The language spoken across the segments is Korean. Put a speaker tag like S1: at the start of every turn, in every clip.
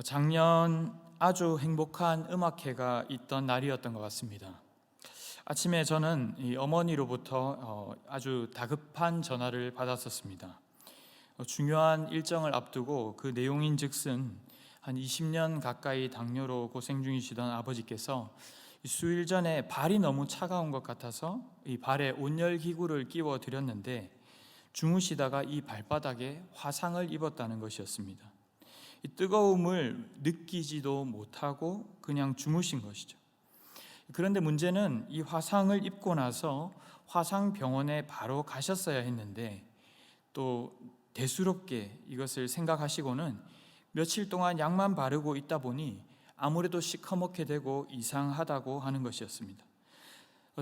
S1: 작년 아주 행복한 음악회가 있던 날이었던 것 같습니다. 아침에 저는 이 어머니로부터 아주 다급한 전화를 받았었습니다. 중요한 일정을 앞두고 그 내용인즉슨 한 20년 가까이 당뇨로 고생 중이시던 아버지께서 수일 전에 발이 너무 차가운 것 같아서 이 발에 온열 기구를 끼워 드렸는데 주무시다가 이 발바닥에 화상을 입었다는 것이었습니다. 이 뜨거움을 느끼지도 못하고 그냥 주무신 것이죠. 그런데 문제는 이 화상을 입고 나서 화상병원에 바로 가셨어야 했는데 또 대수롭게 이것을 생각하시고는 며칠 동안 약만 바르고 있다 보니 아무래도 시커멓게 되고 이상하다고 하는 것이었습니다.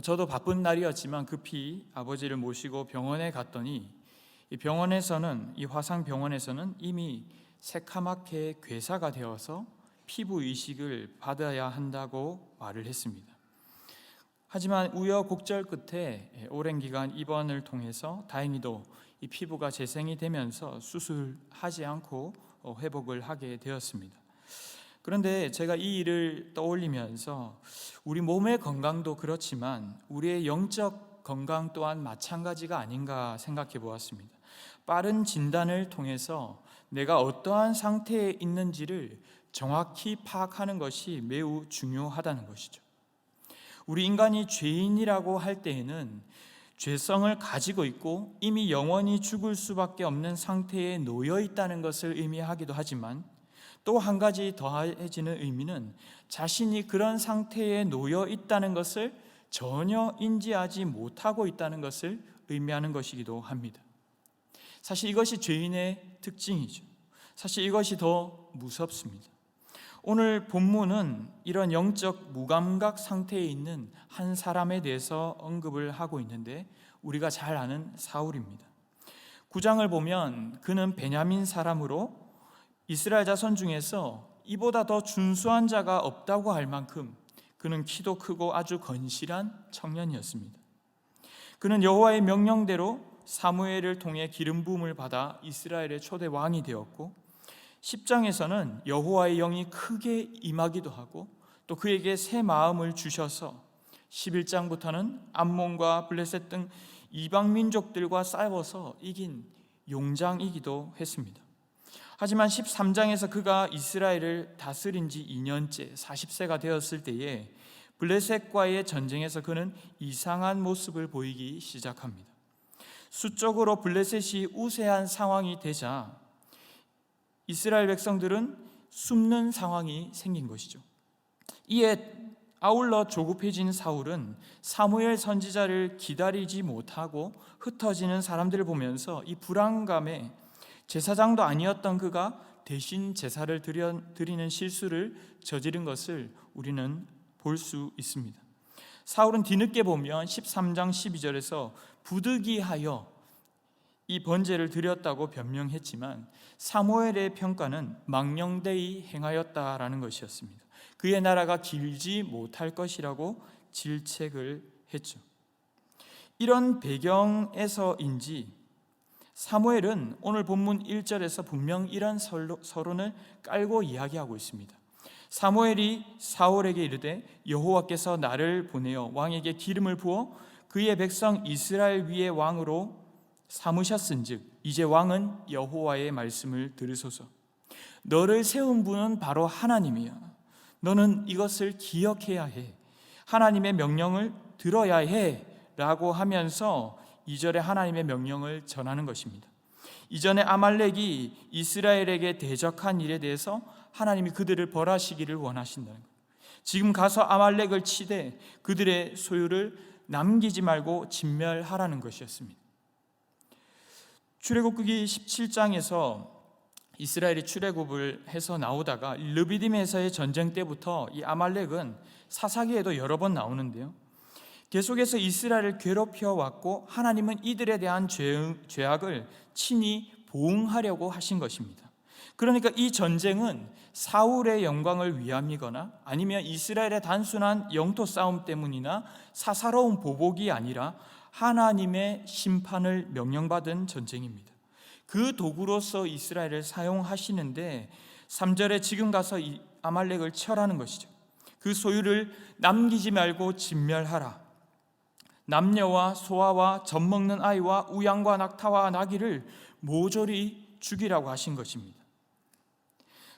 S1: 저도 바쁜 날이었지만 급히 아버지를 모시고 병원에 갔더니 이 병원에서는, 이 화상병원에서는 이미 새카맣게 괴사가 되어서 피부 이식을 받아야 한다고 말을 했습니다. 하지만 우여곡절 끝에 오랜 기간 입원을 통해서 다행히도 이 피부가 재생이 되면서 수술하지 않고 회복을 하게 되었습니다. 그런데 제가 이 일을 떠올리면서 우리 몸의 건강도 그렇지만 우리의 영적 건강 또한 마찬가지가 아닌가 생각해 보았습니다. 빠른 진단을 통해서 내가 어떠한 상태에 있는지를 정확히 파악하는 것이 매우 중요하다는 것이죠. 우리 인간이 죄인이라고 할 때에는 죄성을 가지고 있고 이미 영원히 죽을 수밖에 없는 상태에 놓여 있다는 것을 의미하기도 하지만 또 한 가지 더해지는 의미는 자신이 그런 상태에 놓여 있다는 것을 전혀 인지하지 못하고 있다는 것을 의미하는 것이기도 합니다. 사실 이것이 죄인의 특징이죠. 사실 이것이 더 무섭습니다. 오늘 본문은 이런 영적 무감각 상태에 있는 한 사람에 대해서 언급을 하고 있는데 우리가 잘 아는 사울입니다. 9장을 보면 그는 베냐민 사람으로 이스라엘 자손 중에서 이보다 더 준수한 자가 없다고 할 만큼 그는 키도 크고 아주 건실한 청년이었습니다. 그는 여호와의 명령대로 사무엘을 통해 기름 부음을 받아 이스라엘의 초대 왕이 되었고 10장에서는 여호와의 영이 크게 임하기도 하고 또 그에게 새 마음을 주셔서 11장부터는 암몬과 블레셋 등 이방 민족들과 싸워서 이긴 용장이기도 했습니다. 하지만 13장에서 그가 이스라엘을 다스린 지 2년째 40세가 되었을 때에 블레셋과의 전쟁에서 그는 이상한 모습을 보이기 시작합니다. 수적으로 블레셋이 우세한 상황이 되자 이스라엘 백성들은 숨는 상황이 생긴 것이죠. 이에 아울러 조급해진 사울은 사무엘 선지자를 기다리지 못하고 흩어지는 사람들을 보면서 이 불안감에 제사장도 아니었던 그가 대신 제사를 드리는 실수를 저지른 것을 우리는 볼 수 있습니다. 사울은 뒤늦게 보면 13장 12절에서 부득이하여 이 번제를 드렸다고 변명했지만 사무엘의 평가는 망령되이 행하였다라는 것이었습니다. 그의 나라가 길지 못할 것이라고 질책을 했죠. 이런 배경에서인지 사무엘은 오늘 본문 1절에서 분명 이런 서론을 깔고 이야기하고 있습니다. 사무엘이 사울에게 이르되 여호와께서 나를 보내어 왕에게 기름을 부어 그의 백성 이스라엘 위에 왕으로 삼으셨은즉 이제 왕은 여호와의 말씀을 들으소서. 너를 세운 분은 바로 하나님이야. 너는 이것을 기억해야 해. 하나님의 명령을 들어야 해 라고 하면서 2절에 하나님의 명령을 전하는 것입니다. 이전에 아말렉이 이스라엘에게 대적한 일에 대해서 하나님이 그들을 벌하시기를 원하신다는 것. 지금 가서 아말렉을 치되 그들의 소유를 남기지 말고 진멸하라는 것이었습니다. 출애굽기 17장에서 이스라엘이 출애굽을 해서 나오다가 르비딤에서의 전쟁 때부터 이 아말렉은 사사기에도 여러 번 나오는데요. 계속해서 이스라엘을 괴롭혀 왔고 하나님은 이들에 대한 죄악을 친히 보응하려고 하신 것입니다. 그러니까 이 전쟁은 사울의 영광을 위함이거나 아니면 이스라엘의 단순한 영토 싸움 때문이나 사사로운 보복이 아니라 하나님의 심판을 명령받은 전쟁입니다. 그 도구로서 이스라엘을 사용하시는데 3절에 지금 가서 이 아말렉을 쳐라는 것이죠. 그 소유를 남기지 말고 진멸하라. 남녀와 소아와 젖먹는 아이와 우양과 낙타와 나귀를 모조리 죽이라고 하신 것입니다.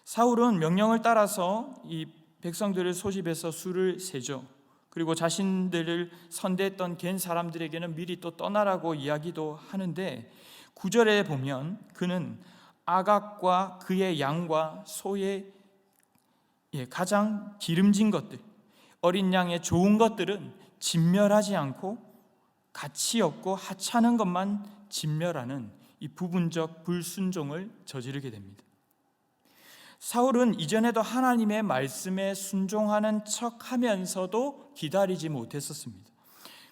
S1: 사울은 명령을 따라서 이 백성들을 소집해서 수를 세죠. 그리고 자신들을 선대했던 겐 사람들에게는 미리 또 떠나라고 이야기도 하는데 9절에 보면 그는 아각과 그의 양과 소의 가장 기름진 것들, 어린 양의 좋은 것들은 진멸하지 않고 가치 없고 하찮은 것만 진멸하는 이 부분적 불순종을 저지르게 됩니다. 사울은 이전에도 하나님의 말씀에 순종하는 척하면서도 기다리지 못했었습니다.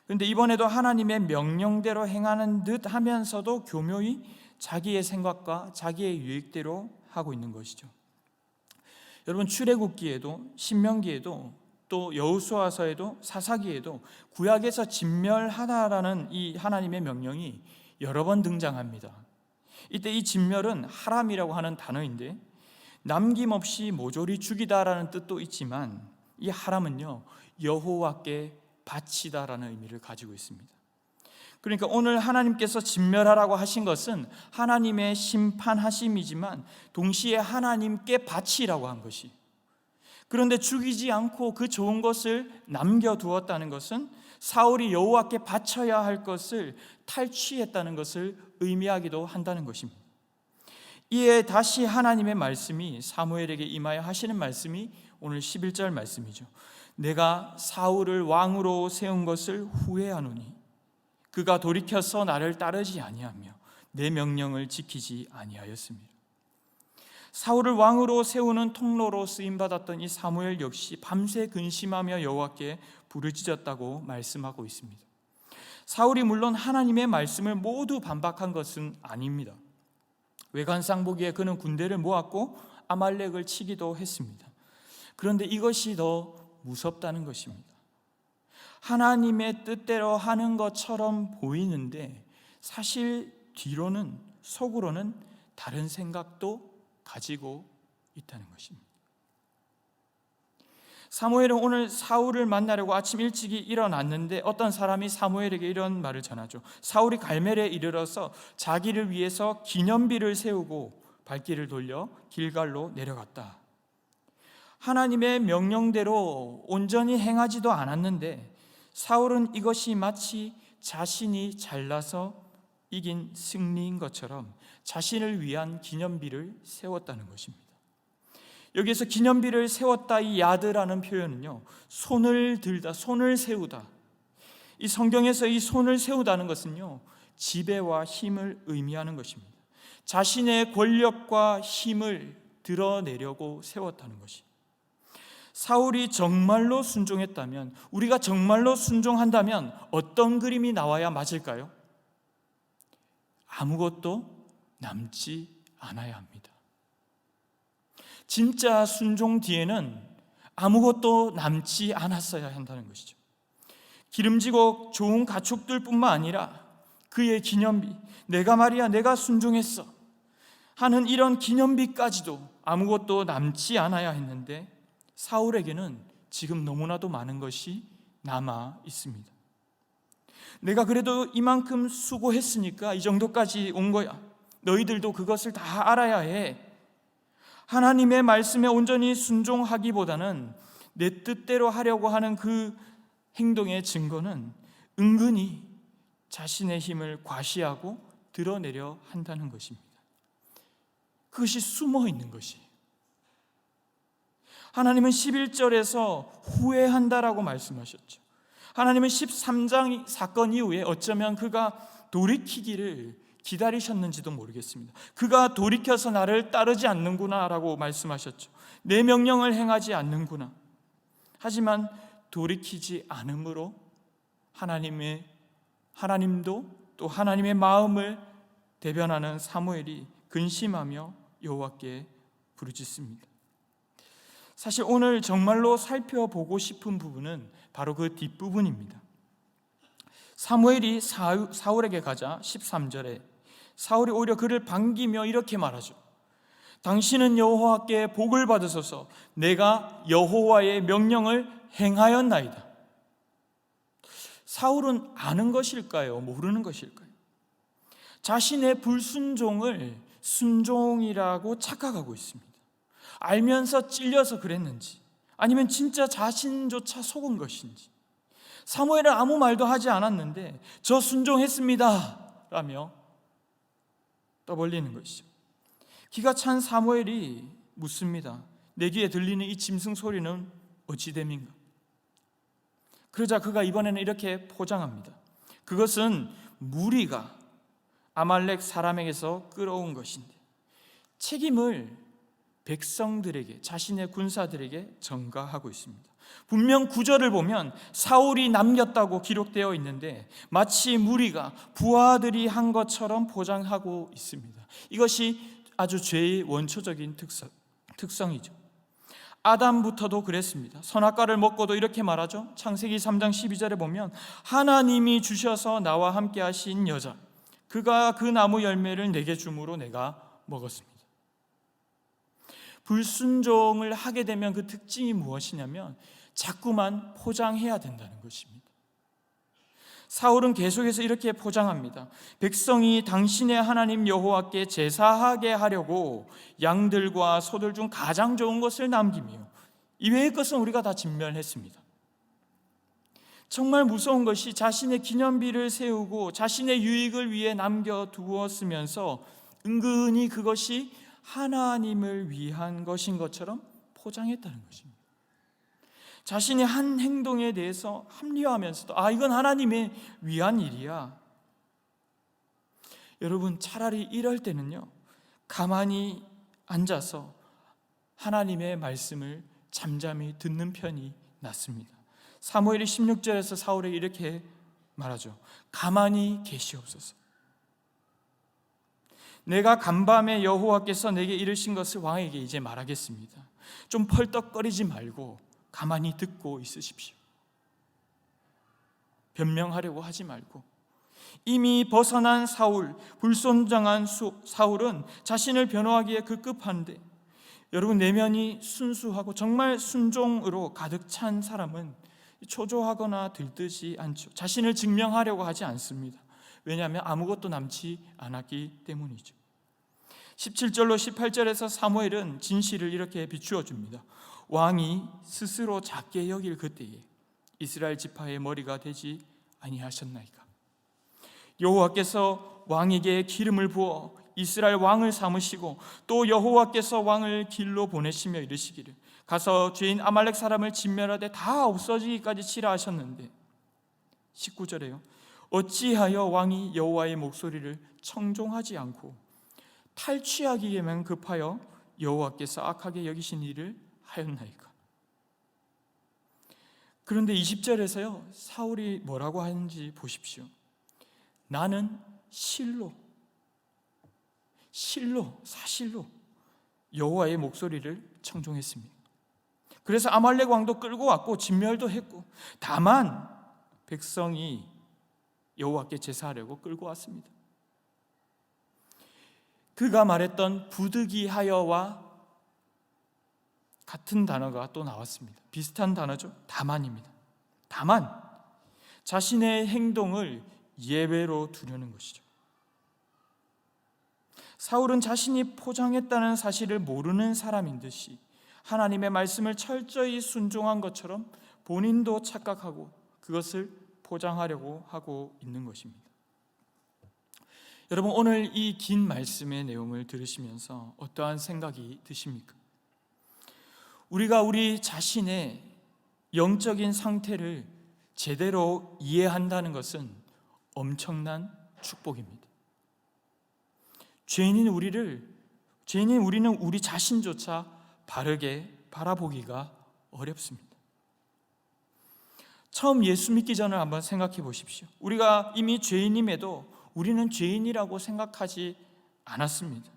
S1: 그런데 이번에도 하나님의 명령대로 행하는 듯 하면서도 교묘히 자기의 생각과 자기의 유익대로 하고 있는 것이죠. 여러분, 출애굽기에도 신명기에도 또 여호수아서에도 사사기에도 구약에서 진멸하라라는 이 하나님의 명령이 여러 번 등장합니다. 이때 이 진멸은 하람이라고 하는 단어인데 남김없이 모조리 죽이다라는 뜻도 있지만 이 하람은요, 여호와께 바치다라는 의미를 가지고 있습니다. 그러니까 오늘 하나님께서 진멸하라고 하신 것은 하나님의 심판하심이지만 동시에 하나님께 바치라고 한 것이, 그런데 죽이지 않고 그 좋은 것을 남겨두었다는 것은 사울이 여호와께 바쳐야 할 것을 탈취했다는 것을 의미하기도 한다는 것입니다. 이에 다시 하나님의 말씀이 사무엘에게 임하여 하시는 말씀이 오늘 11절 말씀이죠. 내가 사울을 왕으로 세운 것을 후회하노니 그가 돌이켜서 나를 따르지 아니하며 내 명령을 지키지 아니하였습니다. 사울을 왕으로 세우는 통로로 쓰임받았던 이 사무엘 역시 밤새 근심하며 여호와께 부르짖었다고 말씀하고 있습니다. 사울이 물론 하나님의 말씀을 모두 반박한 것은 아닙니다. 외관상 보기에 그는 군대를 모았고 아말렉을 치기도 했습니다. 그런데 이것이 더 무섭다는 것입니다. 하나님의 뜻대로 하는 것처럼 보이는데 사실 뒤로는, 속으로는 다른 생각도 가지고 있다는 것입니다. 사무엘은 오늘 사울을 만나려고 아침 일찍이 일어났는데 어떤 사람이 사무엘에게 이런 말을 전하죠. 사울이 갈멜에 이르러서 자기를 위해서 기념비를 세우고 발길을 돌려 길갈로 내려갔다. 하나님의 명령대로 온전히 행하지도 않았는데 사울은 이것이 마치 자신이 잘나서 이긴 승리인 것처럼 자신을 위한 기념비를 세웠다는 것입니다. 여기에서 기념비를 세웠다, 이 야드라는 표현은요, 손을 들다, 손을 세우다. 이 성경에서 이 손을 세우다는 것은요, 지배와 힘을 의미하는 것입니다. 자신의 권력과 힘을 드러내려고 세웠다는 것이. 사울이 정말로 순종했다면, 우리가 정말로 순종한다면 어떤 그림이 나와야 맞을까요? 아무것도 남지 않아야 합니다. 진짜 순종 뒤에는 아무것도 남지 않았어야 한다는 것이죠. 기름지고 좋은 가축들 뿐만 아니라 그의 기념비, 내가 말이야 내가 순종했어 하는 이런 기념비까지도 아무것도 남지 않아야 했는데 사울에게는 지금 너무나도 많은 것이 남아 있습니다. 내가 그래도 이만큼 수고했으니까 이 정도까지 온 거야. 너희들도 그것을 다 알아야 해. 하나님의 말씀에 온전히 순종하기보다는 내 뜻대로 하려고 하는 그 행동의 증거는 은근히 자신의 힘을 과시하고 드러내려 한다는 것입니다. 그것이 숨어 있는 것이에요. 하나님은 11절에서 후회한다라고 말씀하셨죠. 하나님은 13장 사건 이후에 어쩌면 그가 돌이키기를 기다리셨는지도 모르겠습니다. 그가 돌이켜서 나를 따르지 않는구나 라고 말씀하셨죠. 내 명령을 행하지 않는구나. 하지만 돌이키지 않음으로 하나님도 또 하나님의 마음을 대변하는 사무엘이 근심하며 여호와께 부르짖습니다. 사실 오늘 정말로 살펴보고 싶은 부분은 바로 그 뒷부분입니다. 사무엘이 사울에게 가자 13절에 사울이 오히려 그를 반기며 이렇게 말하죠. 당신은 여호와께 복을 받으소서. 내가 여호와의 명령을 행하였나이다. 사울은 아는 것일까요? 모르는 것일까요? 자신의 불순종을 순종이라고 착각하고 있습니다. 알면서 찔려서 그랬는지, 아니면 진짜 자신조차 속은 것인지. 사무엘은 아무 말도 하지 않았는데 저 순종했습니다 라며 떠벌리는 것이죠. 기가 찬 사무엘이 묻습니다. 내 귀에 들리는 이 짐승 소리는 어찌 됨인가? 그러자 그가 이번에는 이렇게 포장합니다. 그것은 무리가 아말렉 사람에게서 끌어온 것인데 책임을 백성들에게, 자신의 군사들에게 전가하고 있습니다. 분명 구절을 보면 사울이 남겼다고 기록되어 있는데 마치 무리가 부하들이 한 것처럼 포장하고 있습니다. 이것이 아주 죄의 원초적인 특성이죠. 아담부터도 그랬습니다. 선악과를 먹고도 이렇게 말하죠. 창세기 3장 12절에 보면 하나님이 주셔서 나와 함께 하신 여자, 그가 그 나무 열매를 내게 주므로 내가 먹었습니다. 불순종을 하게 되면 그 특징이 무엇이냐면 자꾸만 포장해야 된다는 것입니다. 사울은 계속해서 이렇게 포장합니다. 백성이 당신의 하나님 여호와께 제사하게 하려고 양들과 소들 중 가장 좋은 것을 남기며 이외의 것은 우리가 다 진멸했습니다. 정말 무서운 것이 자신의 기념비를 세우고 자신의 유익을 위해 남겨두었으면서 은근히 그것이 하나님을 위한 것인 것처럼 포장했다는 것입니다. 자신의 한 행동에 대해서 합리화하면서도 이건 하나님의 위한 일이야. 여러분, 차라리 이럴 때는요, 가만히 앉아서 하나님의 말씀을 잠잠히 듣는 편이 낫습니다. 사무엘이 16절에서 사울에게 이렇게 말하죠. 가만히 계시옵소서. 내가 간밤에 여호와께서 내게 이르신 것을 왕에게 이제 말하겠습니다. 좀 펄떡거리지 말고 가만히 듣고 있으십시오. 변명하려고 하지 말고. 이미 벗어난 사울, 불순종한 사울은 자신을 변호하기에 급급한데, 여러분, 내면이 순수하고 정말 순종으로 가득 찬 사람은 초조하거나 들뜨지 않죠. 자신을 증명하려고 하지 않습니다. 왜냐하면 아무것도 남지 않았기 때문이죠. 17절로 18절에서 사무엘은 진실을 이렇게 비추어 줍니다. 왕이 스스로 작게 여길 그때에 이스라엘 지파의 머리가 되지 아니하셨나이까? 여호와께서 왕에게 기름을 부어 이스라엘 왕을 삼으시고 또 여호와께서 왕을 길로 보내시며 이르시기를 가서 죄인 아말렉 사람을 진멸하되 다 없어지기까지 치라 하셨는데 19절에요. 어찌하여 왕이 여호와의 목소리를 청종하지 않고 탈취하기에만 급하여 여호와께서 악하게 여기신 일을 하였나이까? 그런데 20절에서요, 사울이 뭐라고 하는지 보십시오. 나는 사실로 여호와의 목소리를 청종했습니다. 그래서 아말렉 왕도 끌고 왔고 진멸도 했고, 다만 백성이 여호와께 제사하려고 끌고 왔습니다. 그가 말했던 부득이하여와 같은 단어가 또 나왔습니다. 비슷한 단어죠. 다만입니다. 다만 자신의 행동을 예외로 두려는 것이죠. 사울은 자신이 포장했다는 사실을 모르는 사람인 듯이 하나님의 말씀을 철저히 순종한 것처럼 본인도 착각하고 그것을 포장하려고 하고 있는 것입니다. 여러분, 오늘 이 긴 말씀의 내용을 들으시면서 어떠한 생각이 드십니까? 우리가 우리 자신의 영적인 상태를 제대로 이해한다는 것은 엄청난 축복입니다. 죄인인 우리는 우리 자신조차 바르게 바라보기가 어렵습니다. 처음 예수 믿기 전을 한번 생각해 보십시오. 우리가 이미 죄인임에도 우리는 죄인이라고 생각하지 않았습니다.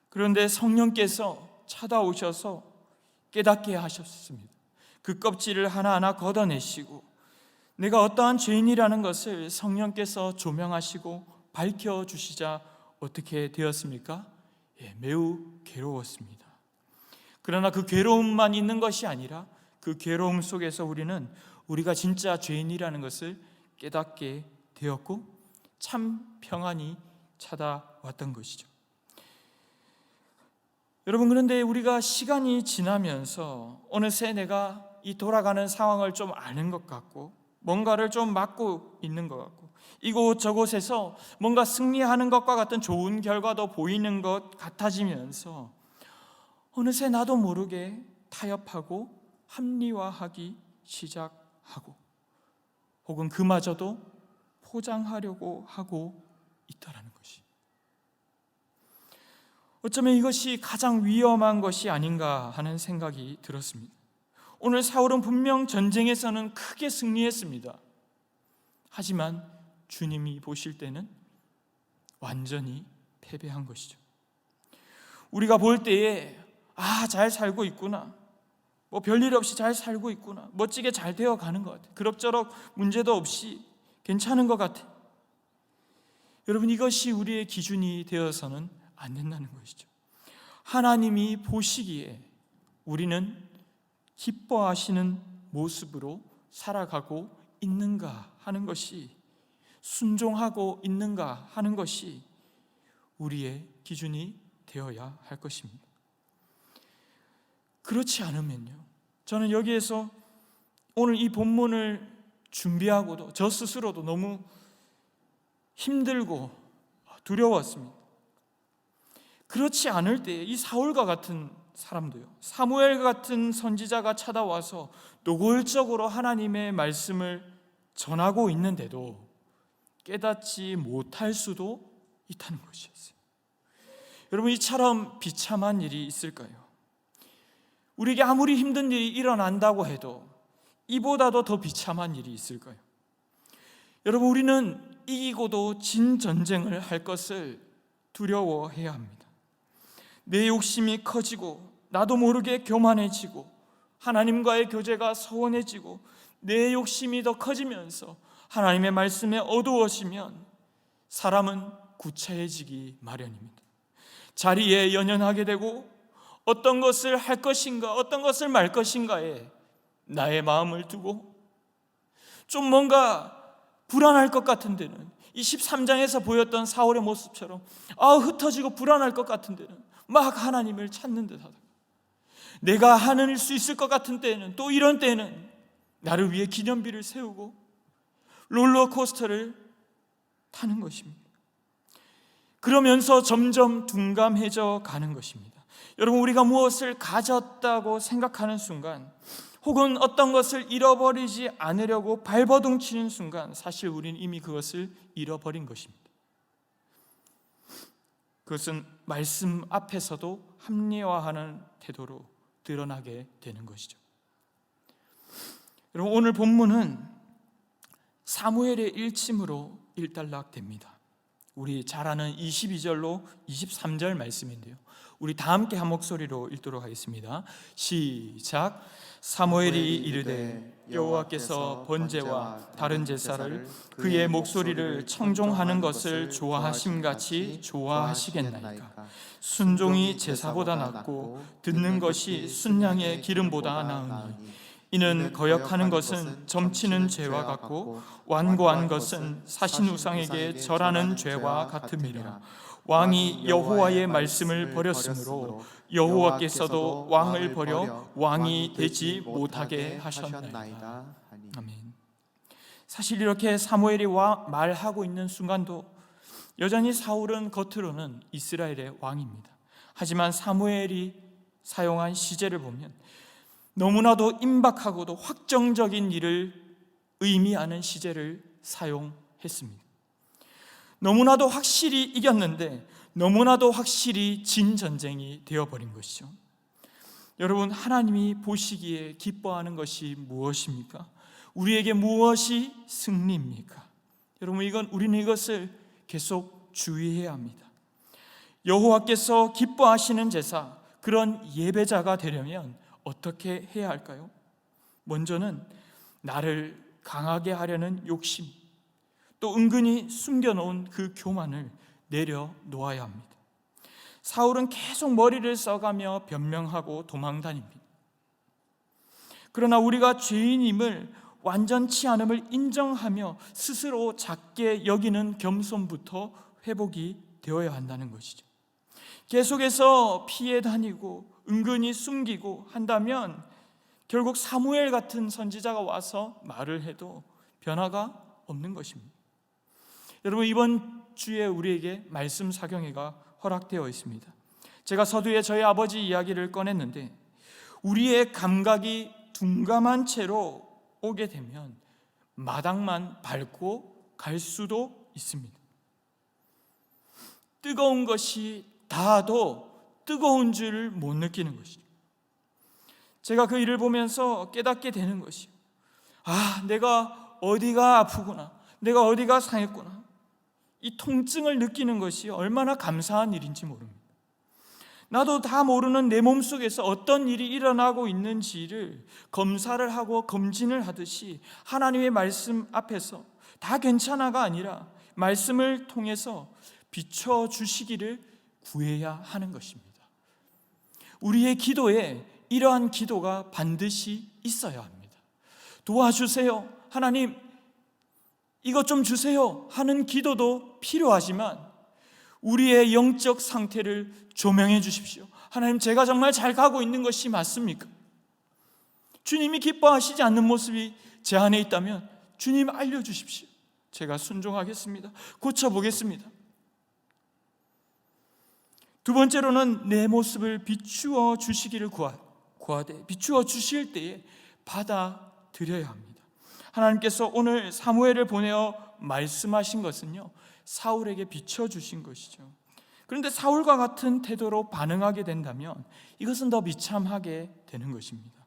S1: 그런데 성령께서 찾아오셔서 깨닫게 하셨습니다. 그 껍질을 하나하나 걷어내시고 내가 어떠한 죄인이라는 것을 성령께서 조명하시고 밝혀주시자 어떻게 되었습니까? 매우 괴로웠습니다. 그러나 그 괴로움만 있는 것이 아니라 그 괴로움 속에서 우리는 우리가 진짜 죄인이라는 것을 깨닫게 되었고 참 평안이 찾아왔던 것이죠. 여러분, 그런데 우리가 시간이 지나면서 어느새 내가 이 돌아가는 상황을 좀 아는 것 같고 뭔가를 좀 맡고 있는 것 같고 이곳 저곳에서 뭔가 승리하는 것과 같은 좋은 결과도 보이는 것 같아지면서 어느새 나도 모르게 타협하고 합리화하기 시작하고 혹은 그마저도 포장하려고 하고 있다라는 것이, 어쩌면 이것이 가장 위험한 것이 아닌가 하는 생각이 들었습니다. 오늘 사울은 분명 전쟁에서는 크게 승리했습니다. 하지만 주님이 보실 때는 완전히 패배한 것이죠. 우리가 볼 때에 잘 살고 있구나, 별일 없이 잘 살고 있구나, 멋지게 잘 되어가는 것 같아, 그럭저럭 문제도 없이 괜찮은 것 같아. 여러분, 이것이 우리의 기준이 되어서는 안 된다는 것이죠. 하나님이 보시기에 우리는 기뻐하시는 모습으로 살아가고 있는가 하는 것이, 순종하고 있는가 하는 것이 우리의 기준이 되어야 할 것입니다. 그렇지 않으면요, 저는 여기에서 오늘 이 본문을 준비하고도 저 스스로도 너무 힘들고 두려웠습니다. 그렇지 않을 때 이 사울과 같은 사람도요, 사무엘 같은 선지자가 찾아와서 노골적으로 하나님의 말씀을 전하고 있는데도 깨닫지 못할 수도 있다는 것이었어요. 여러분, 이처럼 비참한 일이 있을까요? 우리에게 아무리 힘든 일이 일어난다고 해도 이보다도 더 비참한 일이 있을까요? 여러분, 우리는 이기고도 진 전쟁을 할 것을 두려워해야 합니다. 내 욕심이 커지고 나도 모르게 교만해지고 하나님과의 교제가 서운해지고 내 욕심이 더 커지면서 하나님의 말씀에 어두워지면 사람은 구차해지기 마련입니다. 자리에 연연하게 되고 어떤 것을 할 것인가 어떤 것을 말 것인가에 나의 마음을 두고 좀 뭔가 불안할 것 같은 데는 이 13장에서 보였던 사울의 모습처럼 흩어지고 불안할 것 같은 데는 막 하나님을 찾는 듯 하다가, 내가 하늘 수 있을 것 같은 때에는, 또 이런 때에는 나를 위해 기념비를 세우고 롤러코스터를 타는 것입니다. 그러면서 점점 둔감해져 가는 것입니다. 여러분, 우리가 무엇을 가졌다고 생각하는 순간 혹은 어떤 것을 잃어버리지 않으려고 발버둥치는 순간 사실 우리는 이미 그것을 잃어버린 것입니다. 그것은 말씀 앞에서도 합리화하는 태도로 드러나게 되는 것이죠. 여러분, 오늘 본문은 사무엘의 일침으로 일단락됩니다. 우리 잘 아는 22절로 23절 말씀인데요, 우리 다 함께 한 목소리로 읽도록 하겠습니다. 시작. 사무엘이 이르되 여호와께서 번제와 다른 제사를 그의 목소리를 청종하는 것을 좋아하심같이 좋아하시겠나이까. 순종이 제사보다 낫고 듣는 것이 순양의 기름보다 나으니 이는 거역하는 것은 점치는 죄와 같고 완고한 것은 사신 우상에게 절하는 죄와 같음이라. 왕이 여호와의 말씀을 버렸으므로 여호와께서도 왕을 버려 왕이 되지 못하게 하셨나이다. 아멘. 사실 이렇게 사무엘이 말하고 있는 순간도 여전히 사울은 겉으로는 이스라엘의 왕입니다. 하지만 사무엘이 사용한 시제를 보면 너무나도 임박하고도 확정적인 일을 의미하는 시제를 사용했습니다. 너무나도 확실히 이겼는데 너무나도 확실히 진 전쟁이 되어버린 것이죠. 여러분, 하나님이 보시기에 기뻐하는 것이 무엇입니까? 우리에게 무엇이 승리입니까? 여러분, 우리는 이것을 계속 주의해야 합니다. 여호와께서 기뻐하시는 제사, 그런 예배자가 되려면 어떻게 해야 할까요? 먼저는 나를 강하게 하려는 욕심, 또 은근히 숨겨놓은 그 교만을 내려놓아야 합니다. 사울은 계속 머리를 써가며 변명하고 도망다닙니다. 그러나 우리가 죄인임을 완전치 않음을 인정하며 스스로 작게 여기는 겸손부터 회복이 되어야 한다는 것이죠. 계속해서 피해 다니고 은근히 숨기고 한다면 결국 사무엘 같은 선지자가 와서 말을 해도 변화가 없는 것입니다. 여러분, 이번 주에 우리에게 말씀 사경회가 허락되어 있습니다. 제가 서두에 저희 아버지 이야기를 꺼냈는데, 우리의 감각이 둔감한 채로 오게 되면 마당만 밟고 갈 수도 있습니다. 뜨거운 것이 닿아도 뜨거운 줄을 못 느끼는 것이죠. 제가 그 일을 보면서 깨닫게 되는 것이요, 내가 어디가 아프구나, 내가 어디가 상했구나, 이 통증을 느끼는 것이 얼마나 감사한 일인지 모릅니다. 나도 다 모르는 내 몸속에서 어떤 일이 일어나고 있는지를 검사를 하고 검진을 하듯이 하나님의 말씀 앞에서 다 괜찮아가 아니라 말씀을 통해서 비춰주시기를 구해야 하는 것입니다. 우리의 기도에 이러한 기도가 반드시 있어야 합니다. 도와주세요, 하나님 이것 좀 주세요 하는 기도도 필요하지만, 우리의 영적 상태를 조명해 주십시오. 하나님, 제가 정말 잘 가고 있는 것이 맞습니까? 주님이 기뻐하시지 않는 모습이 제 안에 있다면 주님 알려주십시오. 제가 순종하겠습니다. 고쳐보겠습니다. 두 번째로는 내 모습을 비추어 주시기를 구하되, 비추어 주실 때에 받아들여야 합니다. 하나님께서 오늘 사무엘을 보내어 말씀하신 것은요, 사울에게 비춰주신 것이죠. 그런데 사울과 같은 태도로 반응하게 된다면 이것은 더 비참하게 되는 것입니다.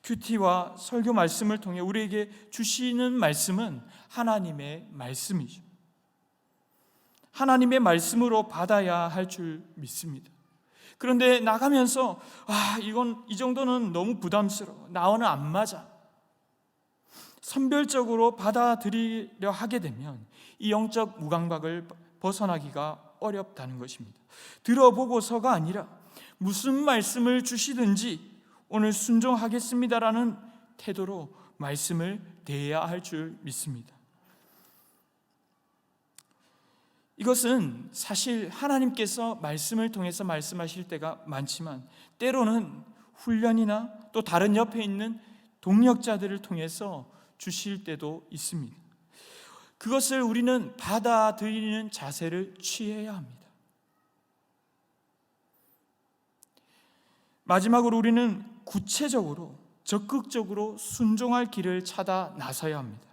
S1: 큐티와 설교 말씀을 통해 우리에게 주시는 말씀은 하나님의 말씀이죠. 하나님의 말씀으로 받아야 할 줄 믿습니다. 그런데 나가면서 이 정도는 너무 부담스러워, 나와는 안 맞아, 선별적으로 받아들이려 하게 되면 이 영적 무감각을 벗어나기가 어렵다는 것입니다. 들어보고서가 아니라 무슨 말씀을 주시든지 오늘 순종하겠습니다라는 태도로 말씀을 대해야 할 줄 믿습니다. 이것은 사실 하나님께서 말씀을 통해서 말씀하실 때가 많지만, 때로는 훈련이나 또 다른 옆에 있는 동력자들을 통해서 주실 때도 있습니다. 그것을 우리는 받아들이는 자세를 취해야 합니다. 마지막으로 우리는 구체적으로 적극적으로 순종할 길을 찾아 나서야 합니다.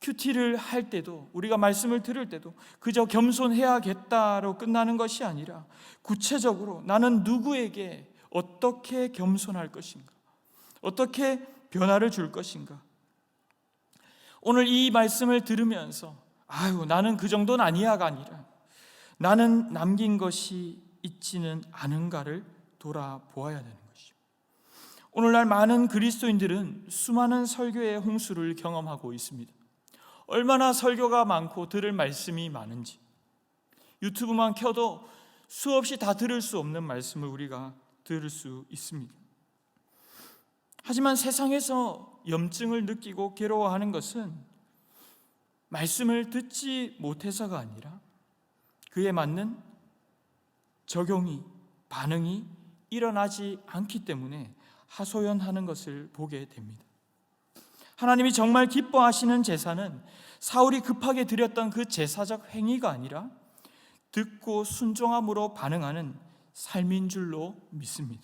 S1: 큐티를 할 때도, 우리가 말씀을 들을 때도 그저 겸손해야겠다로 끝나는 것이 아니라 구체적으로 나는 누구에게 어떻게 겸손할 것인가, 어떻게 변화를 줄 것인가. 오늘 이 말씀을 들으면서 나는 그 정도는 아니야가 아니라 나는 남긴 것이 있지는 않은가를 돌아보아야 되는 것이죠. 오늘날 많은 그리스도인들은 수많은 설교의 홍수를 경험하고 있습니다. 얼마나 설교가 많고 들을 말씀이 많은지, 유튜브만 켜도 수없이 다 들을 수 없는 말씀을 우리가 들을 수 있습니다. 하지만 세상에서 염증을 느끼고 괴로워하는 것은 말씀을 듣지 못해서가 아니라 그에 맞는 적용이, 반응이 일어나지 않기 때문에 하소연하는 것을 보게 됩니다. 하나님이 정말 기뻐하시는 제사는 사울이 급하게 드렸던 그 제사적 행위가 아니라 듣고 순종함으로 반응하는 삶인 줄로 믿습니다.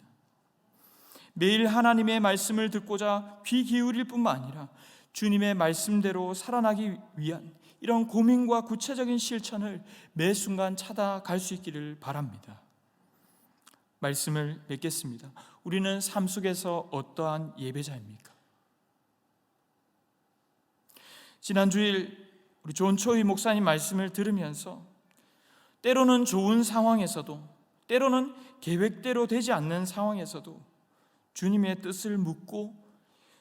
S1: 매일 하나님의 말씀을 듣고자 귀 기울일 뿐만 아니라 주님의 말씀대로 살아나기 위한 이런 고민과 구체적인 실천을 매 순간 찾아갈 수 있기를 바랍니다. 말씀을 맺겠습니다. 우리는 삶 속에서 어떠한 예배자입니까? 지난 주일 우리 존초희 목사님 말씀을 들으면서 때로는 좋은 상황에서도, 때로는 계획대로 되지 않는 상황에서도 주님의 뜻을 묻고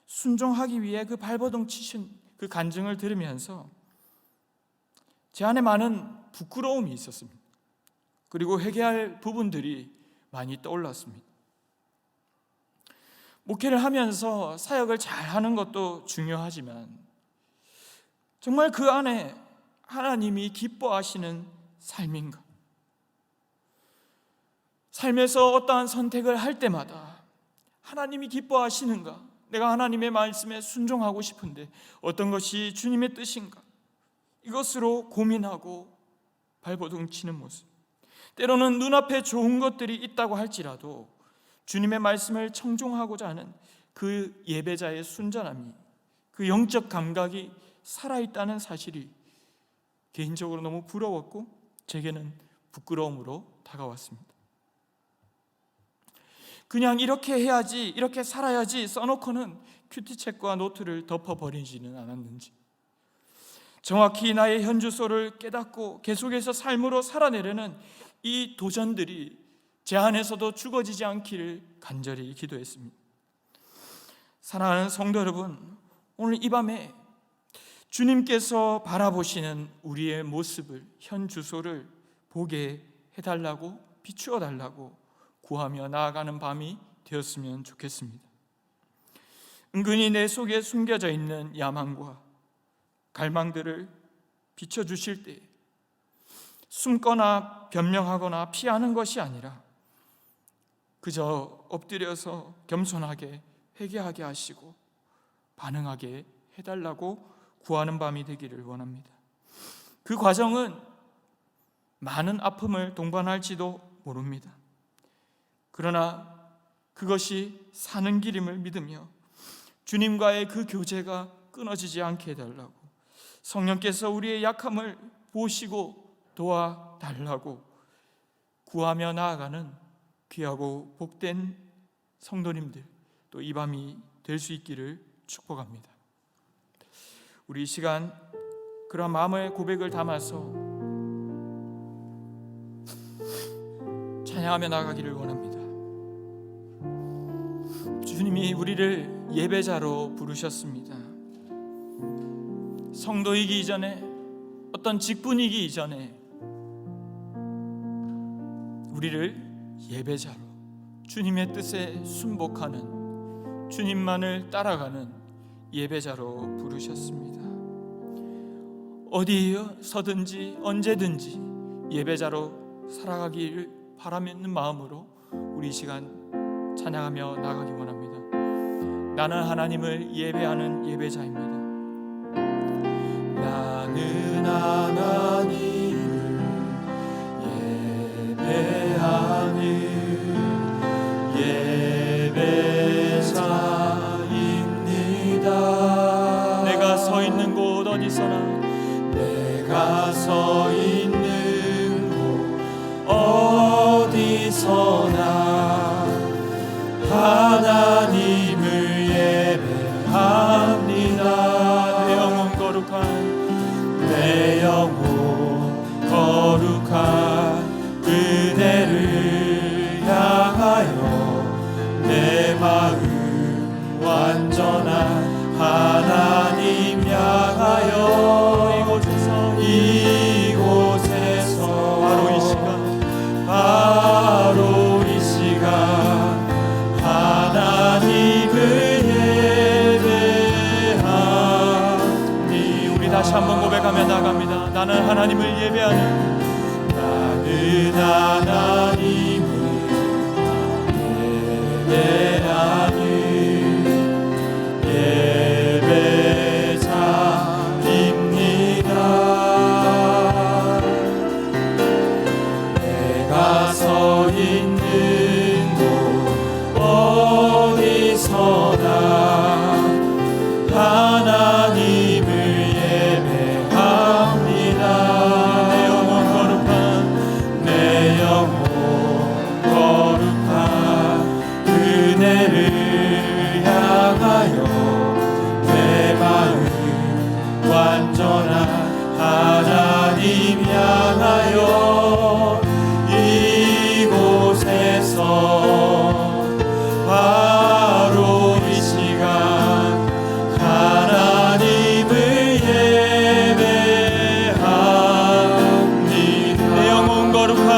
S1: 순종하기 위해 그 발버둥 치신 그 간증을 들으면서 제 안에 많은 부끄러움이 있었습니다. 그리고 회개할 부분들이 많이 떠올랐습니다. 목회를 하면서 사역을 잘하는 것도 중요하지만 정말 그 안에 하나님이 기뻐하시는 삶인가? 삶에서 어떠한 선택을 할 때마다 하나님이 기뻐하시는가? 내가 하나님의 말씀에 순종하고 싶은데 어떤 것이 주님의 뜻인가? 이것으로 고민하고 발버둥 치는 모습. 때로는 눈앞에 좋은 것들이 있다고 할지라도 주님의 말씀을 청종하고자 하는 그 예배자의 순전함이, 그 영적 감각이 살아있다는 사실이 개인적으로 너무 부러웠고 제게는 부끄러움으로 다가왔습니다. 그냥 이렇게 해야지, 이렇게 살아야지 써놓고는 큐티책과 노트를 덮어버리지는 않았는지, 정확히 나의 현주소를 깨닫고 계속해서 삶으로 살아내려는 이 도전들이 제 안에서도 죽어지지 않기를 간절히 기도했습니다. 사랑하는 성도 여러분, 오늘 이 밤에 주님께서 바라보시는 우리의 모습을, 현 주소를 보게 해달라고, 비추어 달라고 구하며 나아가는 밤이 되었으면 좋겠습니다. 은근히 내 속에 숨겨져 있는 야망과 갈망들을 비춰주실 때 숨거나 변명하거나 피하는 것이 아니라 그저 엎드려서 겸손하게 회개하게 하시고 반응하게 해달라고 구하는 밤이 되기를 원합니다. 그 과정은 많은 아픔을 동반할지도 모릅니다. 그러나 그것이 사는 길임을 믿으며 주님과의 그 교제가 끊어지지 않게 해달라고, 성령께서 우리의 약함을 보시고 도와달라고 구하며 나아가는 귀하고 복된 성도님들, 또 이 밤이 될 수 있기를 축복합니다. 우리 이 시간 그런 마음의 고백을 담아서 찬양하며 나아가기를 원합니다. 주님이 우리를 예배자로 부르셨습니다. 성도이기 이전에, 어떤 직분이기 이전에 우리를 예배자로, 주님의 뜻에 순복하는, 주님만을 따라가는 예배자로 부르셨습니다. 어디서든지 언제든지 예배자로 살아가기를 바라는 마음으로 우리 이 시간 찬양하며 나가기 원합니다. 나는 하나님을 예배하는 예배자입니다. 나는 하나님을 예배하는 예배자입니다. 내가 서 있는 곳 어디서나, 내가 서 있는 곳 어디서나 하나님을 예배합니다. 내 영혼 거룩한, 내 영혼 거룩한 그대를 향하여 내 마음 완전한 하나님 향하여 이곳에서 바로 이 시간, 바로 이 시간 하나님을 예배하니. 우리 다시 한번 고백하며 나갑니다. 나는 하나님을 예배하는, 나는 하나님을 예배하는 예배자입니다. 내가 서 있는 곳 어디서나 하나님을 예배합니다. 내 영혼 거룩한, 내 영혼 거룩한 그네를 향하여 내 마음 완전한 하나님 향하여 이곳에서 바로 이 시간 하나님을 예배합니다. 내 영혼 거룩한,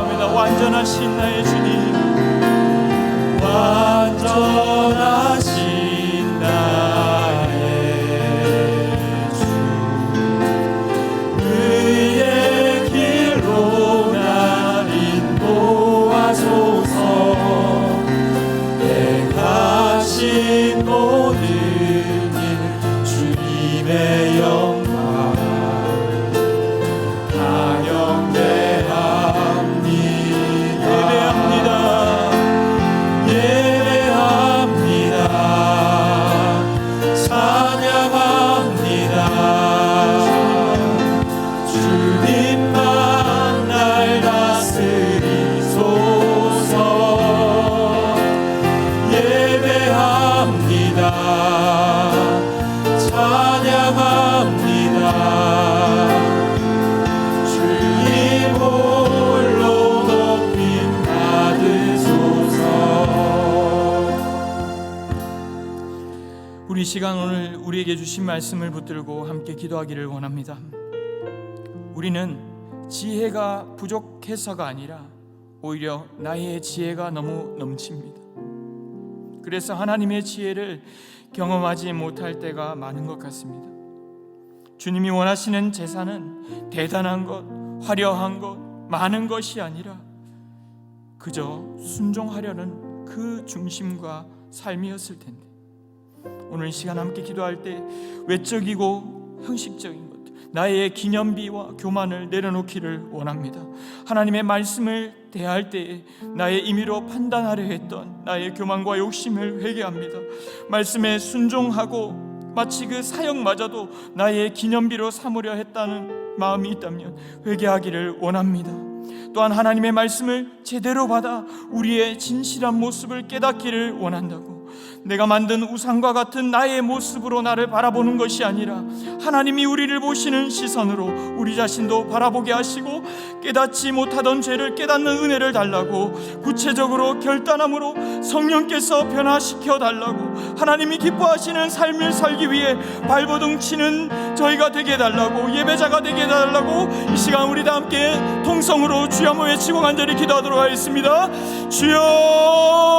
S1: 고백합니다. 완전하신 나의 주님,
S2: 완전하신 나의 주, 그의 길로 날 인도하소서. 행하신 모든 일 주님의 영광
S1: 우리 시간 오늘 우리에게 주신 말씀을 붙들고 함께 기도하기를 원합니다. 우리는 지혜가 부족해서가 아니라 오히려 나의 지혜가 너무 넘칩니다. 그래서 하나님의 지혜를 경험하지 못할 때가 많은 것 같습니다. 주님이 원하시는 제사는 대단한 것, 화려한 것, 많은 것이 아니라 그저 순종하려는 그 중심과 삶이었을 텐데, 오늘 이 시간 함께 기도할 때 외적이고 형식적인 것들, 나의 기념비와 교만을 내려놓기를 원합니다. 하나님의 말씀을 대할 때에 나의 임의로 판단하려 했던 나의 교만과 욕심을 회개합니다. 말씀에 순종하고 마치 그 사역마저도 나의 기념비로 삼으려 했다는 마음이 있다면 회개하기를 원합니다. 또한 하나님의 말씀을 제대로 받아 우리의 진실한 모습을 깨닫기를 원한다고, 내가 만든 우상과 같은 나의 모습으로 나를 바라보는 것이 아니라 하나님이 우리를 보시는 시선으로 우리 자신도 바라보게 하시고 깨닫지 못하던 죄를 깨닫는 은혜를 달라고, 구체적으로 결단함으로 성령께서 변화시켜 달라고, 하나님이 기뻐하시는 삶을 살기 위해 발버둥 치는 저희가 되게 해달라고, 예배자가 되게 해달라고 이 시간 우리 다 함께 통성으로 주여 한번 외치고 간절히 기도하도록 하겠습니다. 주여